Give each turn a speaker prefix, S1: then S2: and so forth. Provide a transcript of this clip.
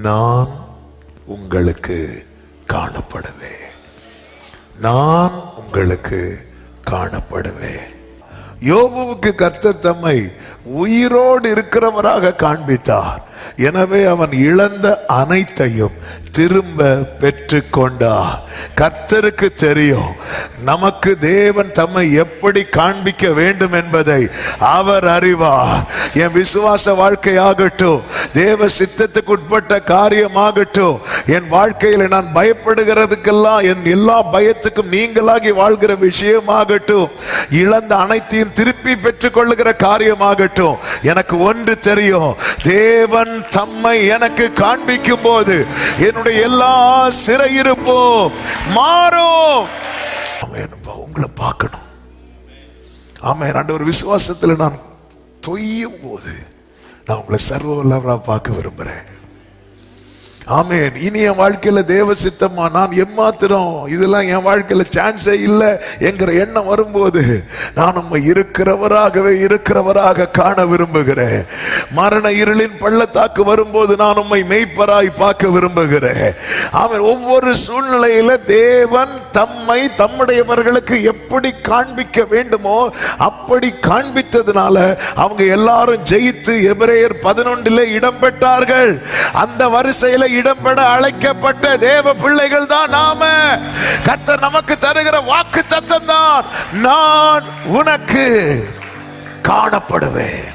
S1: நான் உங்களுக்கு காணப்படுவேன். நான் உங்களுக்கு காணப்படுவேன். யோபுவுக்கு கர்த்தர் தம்மை உயிரோடு இருக்கிறவராக காண்பித்தார். எனவே அவன் இழந்த அனைத்தையும் திரும்ப பெற்று கொண்டார். கர்த்தருக்கு தெரியும் நமக்கு தேவன் தம்மை எப்படி காண்பிக்க வேண்டும் என்பதை அவர் அறிவார். என் விசுவாச வாழ்க்கையாகட்டும், தேவ சித்தத்துக்கு உட்பட்ட காரியமாகட்டும், என் வாழ்க்கையில் நான் பயப்படுகிறதுக்கெல்லாம், என் எல்லா பயத்துக்கும் நீங்களாகி வாழ்கிற விஷயமாகட்டும், இழந்த அனைத்தையும் திருப்பி பெற்றுக் கொள்ளுகிற காரியமாகட்டும், எனக்கு ஒன்று தெரியும், தேவன் தம்மை எனக்கு காண்பிக்கும் போது என்னுடைய எல்லா சிறையிருப்பும் மாறும். உங்களை பார்க்கணும். ஆமென். ஆண்டவர், விசுவாசத்தில் நான் தொய்யும் போது நான் உங்களை சர்வ வல்லவரா பார்க்க விரும்புறேன். ஆமென். இனி என் வாழ்க்கையில தேவ சித்தமா நான் எம்மாத்திரம் இதெல்லாம் என் வாழ்க்கையில சான்ஸே இல்லை என்கிற எண்ணம் வரும்போது நான் நம்ம இருக்கிறவராக காண விரும்புகிறேன். மரண இருளின் பள்ளத்தாக்கு வரும்போது நான் உம்மை மெய்ப்பராய் பார்க்க விரும்புகிறேன். ஆமென். ஒவ்வொரு சூழ்நிலையில தேவன் தம்மை தம்முடையவர்களுக்கு எப்படி காண்பிக்க வேண்டுமோ அப்படி காண்பித்ததுனால அவங்க எல்லாரும் ஜெயித்து எபிரேயர் 11 இடம் பெற்றார்கள். அந்த வரிசையில இடம்பெற அழைக்கப்பட்ட தேவ பிள்ளைகள் தான் நாம. கர்த்தர் நமக்கு தருகிற வாக்கு சத்தம் தான், நான் உனக்கு காணப்படுவேன்.